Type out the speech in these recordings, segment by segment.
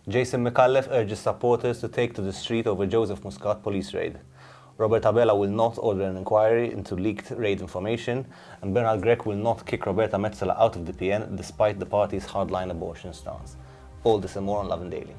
Jason McAuliffe urges supporters to take to the street over Joseph Muscat police raid. Roberta Metzeler will not order an inquiry into leaked raid information, and Grech will not kick Roberta Metzeler out of the PN despite the party's hardline abortion stance. All this and more on Lovin Daily.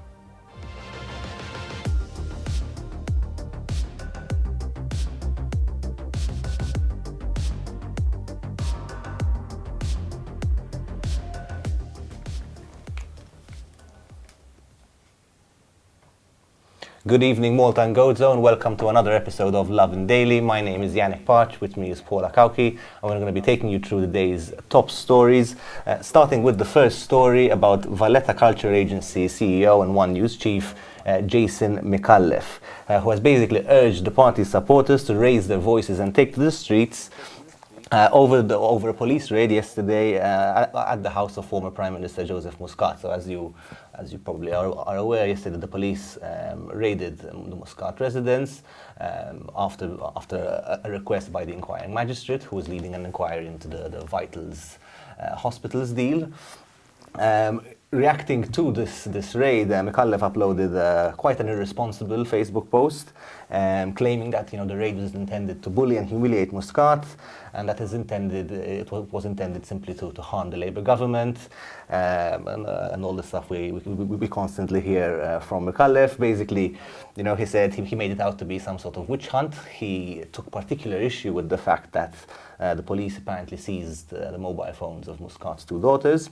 Good evening, Malta and Gozo, and welcome to another episode of Lovin Daily. My name is Yannick. With me is Paula, Cauchi, and we're going to be taking you through the day's top stories, starting with the first story about Valletta Culture Agency CEO and One News chief Jason McAuliffe, who has basically urged the party's supporters to raise their voices and take to the streets over a police raid yesterday at the house of former Prime Minister Joseph Muscat. So as you probably are aware, yesterday the police raided the Muscat residence after a request by the inquiring magistrate, who was leading an inquiry into the Vitals Hospitals deal. Reacting to this raid, McAuliffe uploaded quite an irresponsible Facebook post, claiming that the raid was intended to bully and humiliate Muscat, and that it was intended simply to harm the Labour government, and all the stuff we constantly hear from McAuliffe. Basically, he said he made it out to be some sort of witch hunt. He took particular issue with the fact that the police apparently seized the mobile phones of Muscat's two daughters.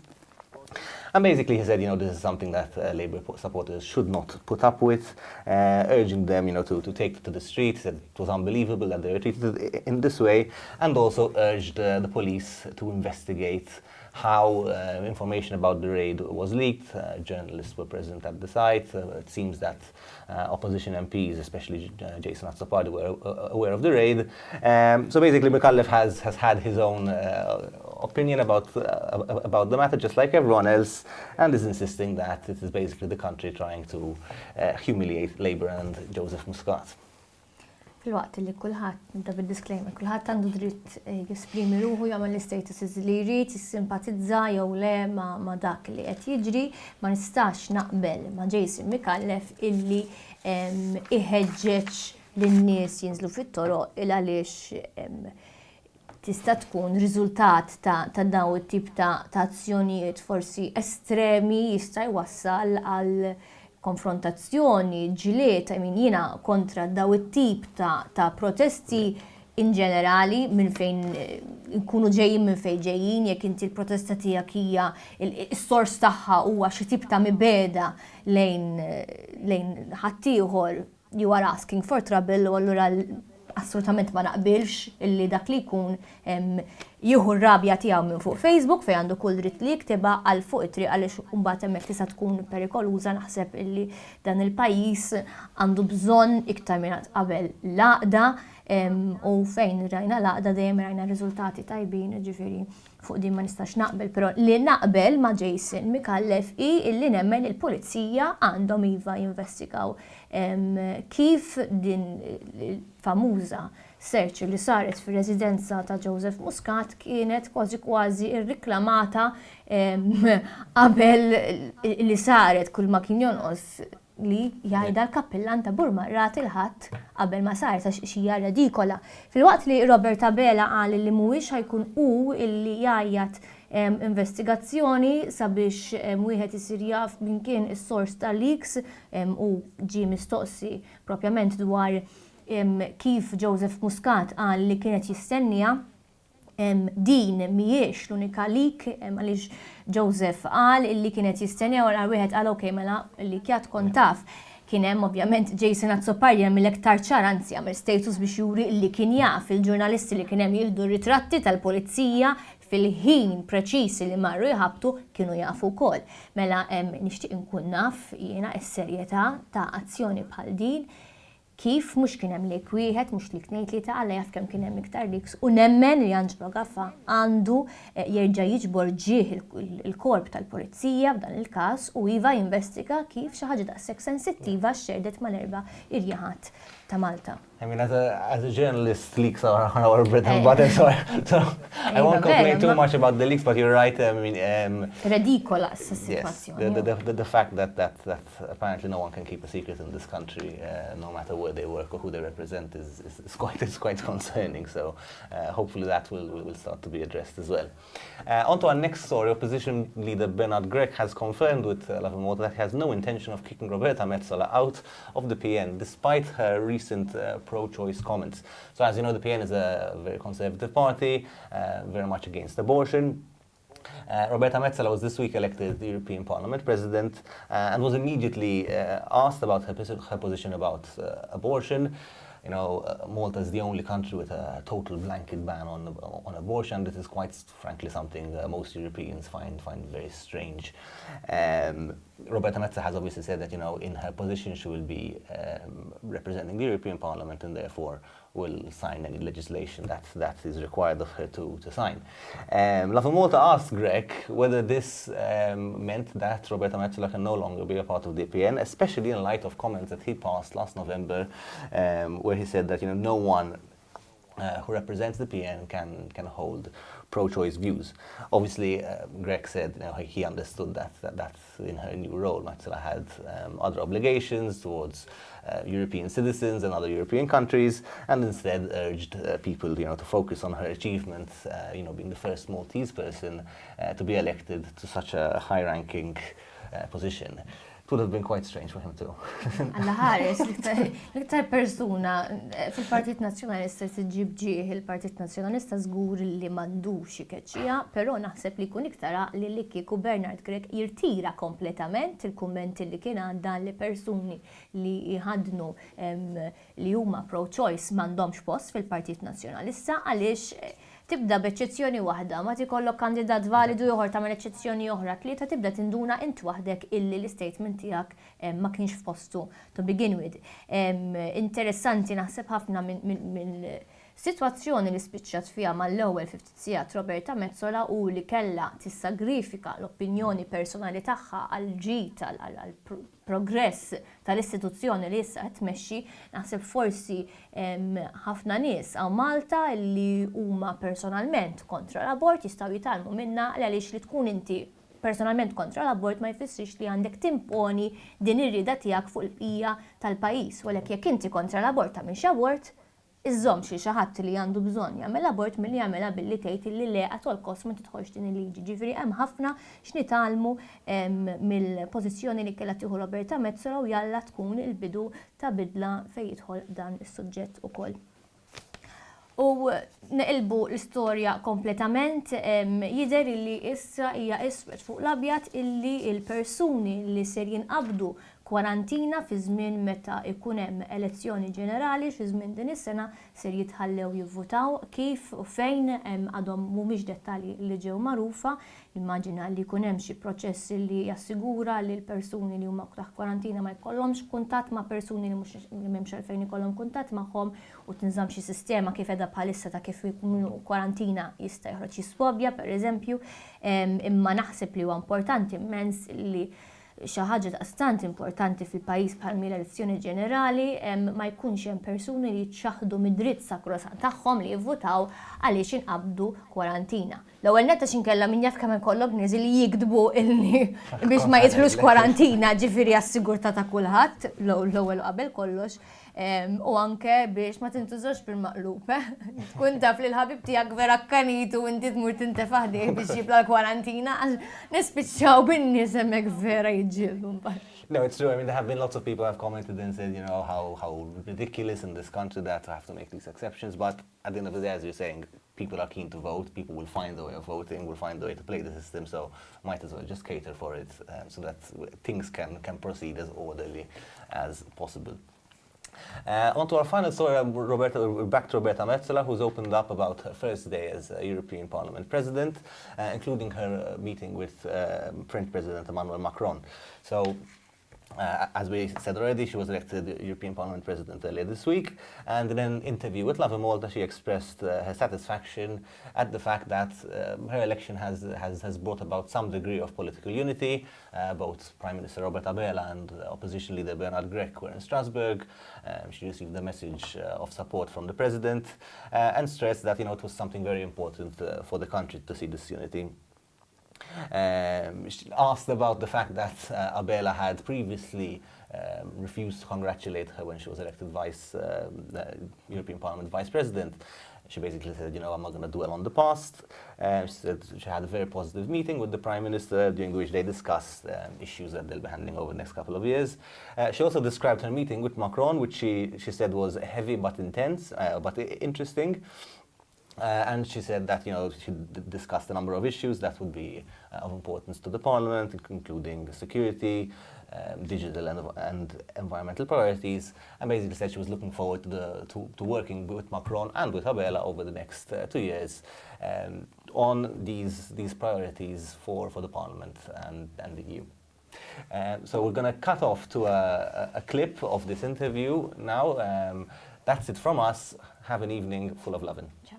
And basically he said, this is something that Labour supporters should not put up with, urging them, to take to the street. He said it was unbelievable that they were treated in this way, and also urged the police to investigate how information about the raid was leaked. Journalists were present at the site. It seems that opposition MPs, especially Jason McAuliffe, were aware of the raid. So basically McAuliffe has had his own opinion about the matter, just like everyone else, and is insisting that it is basically the country trying to humiliate Labour and Joseph Muscat. Fil-waqt li kulħadd nibda bid-disclaimer, kulħadd għandu dritt jesprimi ruħu jagħmel l-statuses li jrid, jissimpatizza jew le ma' dak li qed jiġri, ma nistax naqbel ma' Jason McAuliffe illi iħeġġeġ lin-nies jinżlu fit-toroq il għaliex tista' tkun riżultat ta' daw it-tip ta' azzjonijiet forsi estremi jista' jwassal għal konfrontazzjoni, ġiliet, jiena kontra daw it-tip ta' protesti in ġenerali minn fejn nkunu ġejjin minn fejn ġejjin, jekk inti l-protesta tiegħek hija is-sors tagħha huwa xi tip ta' mibeda lejn ħaddieħor, you are asking for trouble, u allura assolutament ma naqbilx illi dak li jkun jieħu r-rabja tiegħu minn fuq Facebook fejn għandu kull dritt li jiktibha għal fuq it-triq għaliex imbagħad hemmhekk tista' tkun perikoluża. Naħseb illi dan il-pajjiż għandu bżonn iktar minn qabel laqda, u fejn rajna laqda dejjem rajna riżultati tajbin, ġifieri fuq din ma nistax naqbel, però li naqbel ma' Jason McAuliffe illi nemmen il-pulizija għandhom iva jinvestigaw kif din famuża search li saret fir-residenza ta' Joseph Muscat kienet kważi irriklamata qabel li saret, kull ma kien jonqos li jgħidha l-kappellan ta' Burmarrat il-ħadd qabel ma saret għax xija redikola. Fil-waqt li Roberta Metzeler qal li mhuwiex ħajkun hu illi jgħajjat investigazzjoni sabiex wieħed isir jaf min kien is-sors tal-leaks u ġie mistoqsi propjament dwar kif Joseph Muscat qal li kienet jistennija. Din mhijiex l-unika leak għaliex Joseph qal illi kienet jistennija wara wieħed qal okej mela li kjat kont taf. Kien hemm ovvjament Jason McAuliffe mill-iktar ċaranzi għamel status biex juri li kien jaf il-ġurnalisti li kien hemm jieħdu ritratti tal-pulizija fil-ħin preċisi li marru jħabtu kienu jafu wkoll. Mela nixtieq inkun naf jiena s-serjetà ta' azzjoni bħal din, kif mhux kien hemm lik wieħed, mhux lik tnejn tlieta alla jaf kemm kien hemm iktar leaks, u nemmen li Angelo Gaffa għandu jerġa' jiġbor ġieħ il-korp tal-pulizija f'dan il-każ u iva jinvestiga kif xi ħaġa daqshekk sensittiva xxerdet mal-erba' irjaħat ta' Malta. I mean, as a journalist, leaks are our bread and butter, so I won't complain too much about the leaks, but you're right. I mean, redikola yes, s-situazzjoni. the fact that apparently no one can keep a secret in this country, no matter where they work or who they represent, is quite concerning. So hopefully that will start to be addressed as well. On to our next story. Opposition leader Bernard Grech has confirmed with Lovin Daily that he has no intention of kicking Roberta Metzeler out of the PN, despite her recent pro-choice comments. So as you know, the PN is a very conservative party, very much against abortion. Roberta Metzeler was this week elected the European Parliament President and was immediately asked about her position about abortion. You know, Malta is the only country with a total blanket ban on abortion. This is quite frankly something most Europeans find very strange. Roberta Metzeler has obviously said that, you know, in her position she will be representing the European Parliament and therefore will sign any legislation that is required of her to sign. Lovin Daily asked Grech whether this meant that Roberta Metzeler can no longer be a part of the PN, especially in light of comments that he passed last November, where he said that, you know, no one who represents the PN can hold pro-choice views. Obviously, Grech said, you know, he understood that in her new role, Metzeler had other obligations towards European citizens and other European countries, and instead urged people, you know, to focus on her achievements, you know, being the first Maltese person to be elected to such a high-ranking position. It would have been quite strange for him too. Alla ħares, l-iktar persuna fil-Partit Nazzjonalista tiġib ġieħ il-Partit Nazzjonalista żgur li m'għandux ikeċċija, però naħseb li jkun iktar għaqli li kieku Bernard Grech jirtira kompletament il-kummenti li kien għadda li persuni li jħadnu li huma pro-choice m'għandhomx post fil-Partit Nazzjonalista għaliex tibda b'eċċezzjoni waħda, ma tikollok kandidat validu ieħor tagħmel eċċezzjoni oħra tlieta tibda tinduna int waħdek illi l-istatement tiegħek ma kienx f'postu to begin with. Interessanti naħseb ħafna minn sitwazzjoni li spiċċat fiha mal-ewwel 50 sigħat Roberta Metzeler u li kellha tissagrifika l-opinjoni personali tagħha għal ġid għal progress tal-istituzzjoni li issa qed tmexxi, naħseb forsi ħafna nies għaw Malta li huma personalment kontra l-abort jistgħu jitalmu minnha għaliex li tkun inti personalment kontra l-abort ma jfissirx li għandek timponi din ir-rieda tiegħek fuq il-bqija tal-pajjiż, u għalhekk jekk inti kontra l-abort tagħmilx abort, iżżomm xi ħadd li għandu bżonn jagħmel abort milli jagħmilha billi tgħid li le qatt għall-kost ma tidħolx din il-liġi. Ġifieri hemm ħafna x'nitalmu mill-pożizzjoni li kellha tieħu Roberta Metzeler u jalla tkun il-bidu ta' bidla fejn jidħol dan is-suġġett ukoll. U neqilbu l-istorja kompletament, jidher li issa hija iswed fuq l-abjad illi il-persuni li ser jinqabdu kwarantina fi żmien meta ikun hemm elezzjoni ġenerali fi żmien din is-sena ser jitħallew jivvutaw kif u fejn għadhom mhumiex dettalji li ġew magħrufa. Immaġina li jkun hemm xi proċess li jassigura li l-persuni li huma taħt kwarantina ma jkollhomx kuntatt ma' persuni li mhux m'hemmx għalfejn ikollhom kuntatt magħhom u tinżamm xi sistema kif qiegħda bħalissa ta' kif ikunu kwarantina jista' joħroġ jispobja pereżempju, imma naħseb li huwa importanti immens li xi ħaġa daqstant importanti fil-pajjiż bħal l-elezzjoni ġenerali ma jkunx hemm persuni li jitxaħdu mid-dritt sakrosant tagħhom li jivvutaw għaliex inqabdu kwarantina. L-ewwel netta x'inkella min jaf kemm ikollok nies li jikdbu biex ma jidħlux kwarantina ġifieri għas-sigurtà ta' kulħadd l-ewwel qabel kollox. U anke biex ma tintużax bil-maqlub. Tkun taf li l-ħabib tiegħek vera kkanitu u inti tmur tintefah dik biex jibla l-kwarantina għax nispiċċaw bin-nies hemmhekk vera jiġġieldu mbagħad. No, it's true. I mean, there have been lots of people who have commented and said, you know, how ridiculous in this country that to have to make these exceptions. But at the end of the day, as you're saying, people are keen to vote. People will find a way of voting, will find a way to play the system. So might as well just cater for it so that things can proceed as orderly as possible. On to our final story, back to Roberta Metzeler, who's opened up about her first day as European Parliament President, including her meeting with French President Emmanuel Macron. So As we said already, she was elected European Parliament President earlier this week, and in an interview with Lovin Malta, she expressed her satisfaction at the fact that her election has brought about some degree of political unity. Both Prime Minister Roberta Metzeler and opposition leader Grech were in Strasbourg. She received a message of support from the President and stressed that it was something very important for the country to see this unity. She asked about the fact that Abela had previously refused to congratulate her when she was elected European Parliament Vice President. She basically said, I'm not going to dwell on the past. She said she had a very positive meeting with the Prime Minister during which they discussed issues that they'll be handling over the next couple of years. She also described her meeting with Macron, which she said was heavy but intense, but interesting. And she said that she discussed a number of issues that would be of importance to the Parliament, including security, digital and environmental priorities, and basically said she was looking forward to working with Macron and with Abela over the next 2 years on these priorities for the Parliament and the EU. So we're going to cut off to a clip of this interview now. That's it from us. Have an evening full of lovin'. Ciao.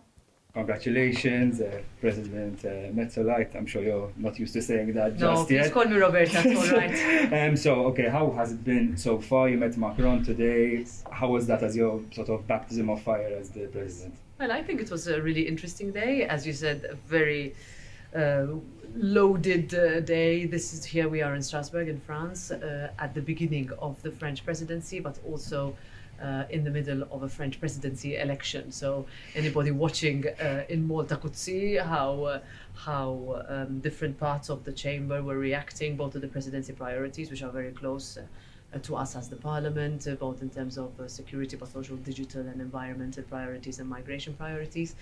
Congratulations, President Metzeler. I'm sure you're not used to saying that just yet. No, please call me Roberta, it's all right. So, how has it been so far? You met Macron today. How was that as your sort of baptism of fire as the President? Well, I think it was a really interesting day. As you said, a very loaded day. Here we are in Strasbourg in France at the beginning of the French presidency, but also in the middle of a French presidency election. So anybody watching in Malta could see how different parts of the chamber were reacting both to the presidency priorities, which are very close to us as the Parliament, both in terms of security, but also digital and environmental priorities and migration priorities.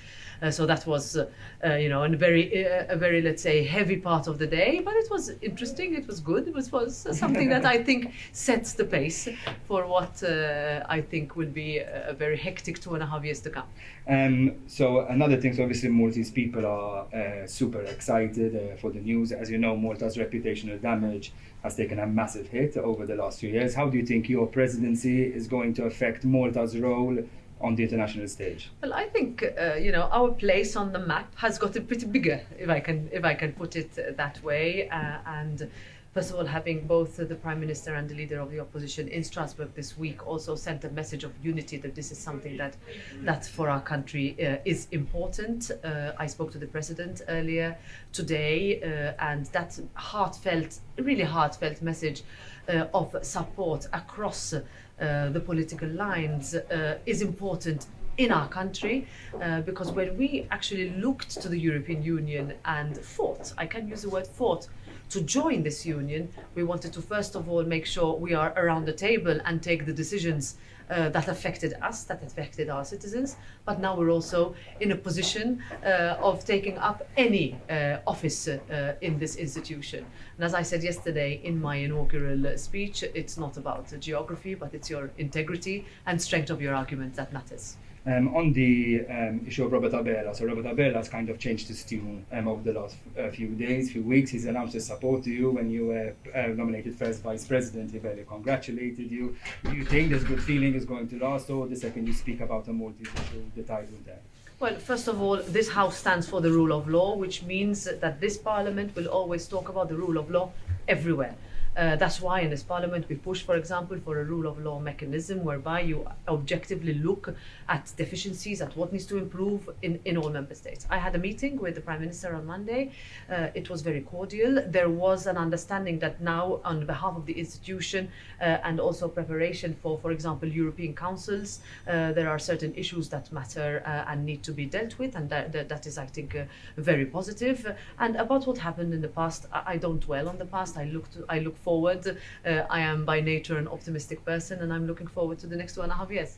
So that was, a very, let's say, heavy part of the day, but it was interesting, it was good, it was something that I think sets the pace for what I think will be a very hectic 2.5 years to come. So another thing, so obviously Maltese people are super excited for the news. As you know, Malta's reputational damage has taken a massive hit over the last few years. How do you think your presidency is going to affect Malta's role on the international stage? Well, I think our place on the map has gotten pretty bigger, if I can put it that way. And first of all, having both the Prime Minister and the leader of the opposition in Strasbourg this week also sent a message of unity that this is something that for our country is important. I spoke to the President earlier today, and that really heartfelt message of support across the political lines is important in our country, because when we actually looked to the European Union and fought, I can use the word fought, to join this union, we wanted to first of all make sure we are around the table and take the decisions that affected us, that affected our citizens, but now we're also in a position of taking up any office in this institution. And as I said yesterday in my inaugural speech, it's not about geography, but it's your integrity and strength of your argument that matters. On the issue of Roberta Metzeler, so Roberta Metzeler has kind of changed his tune over the last few weeks. He's announced his support to you when you were nominated first Vice President. He very congratulated you. Do you think this good feeling is going to last, or the second you speak about a Maltese issue, the tide will turn? Well, first of all, this House stands for the rule of law, which means that this Parliament will always talk about the rule of law everywhere. That's why in this Parliament we push, for example, for a rule of law mechanism whereby you objectively look at deficiencies, at what needs to improve in all member states. I had a meeting with the Prime Minister on Monday. It was very cordial. There was an understanding that now, on behalf of the institution and also preparation for example, European councils, there are certain issues that matter and need to be dealt with, and that is, I think, very positive. And about what happened in the past, I don't dwell on the past. I look forward. I am by nature an optimistic person, and I'm looking forward to the next 2.5 years.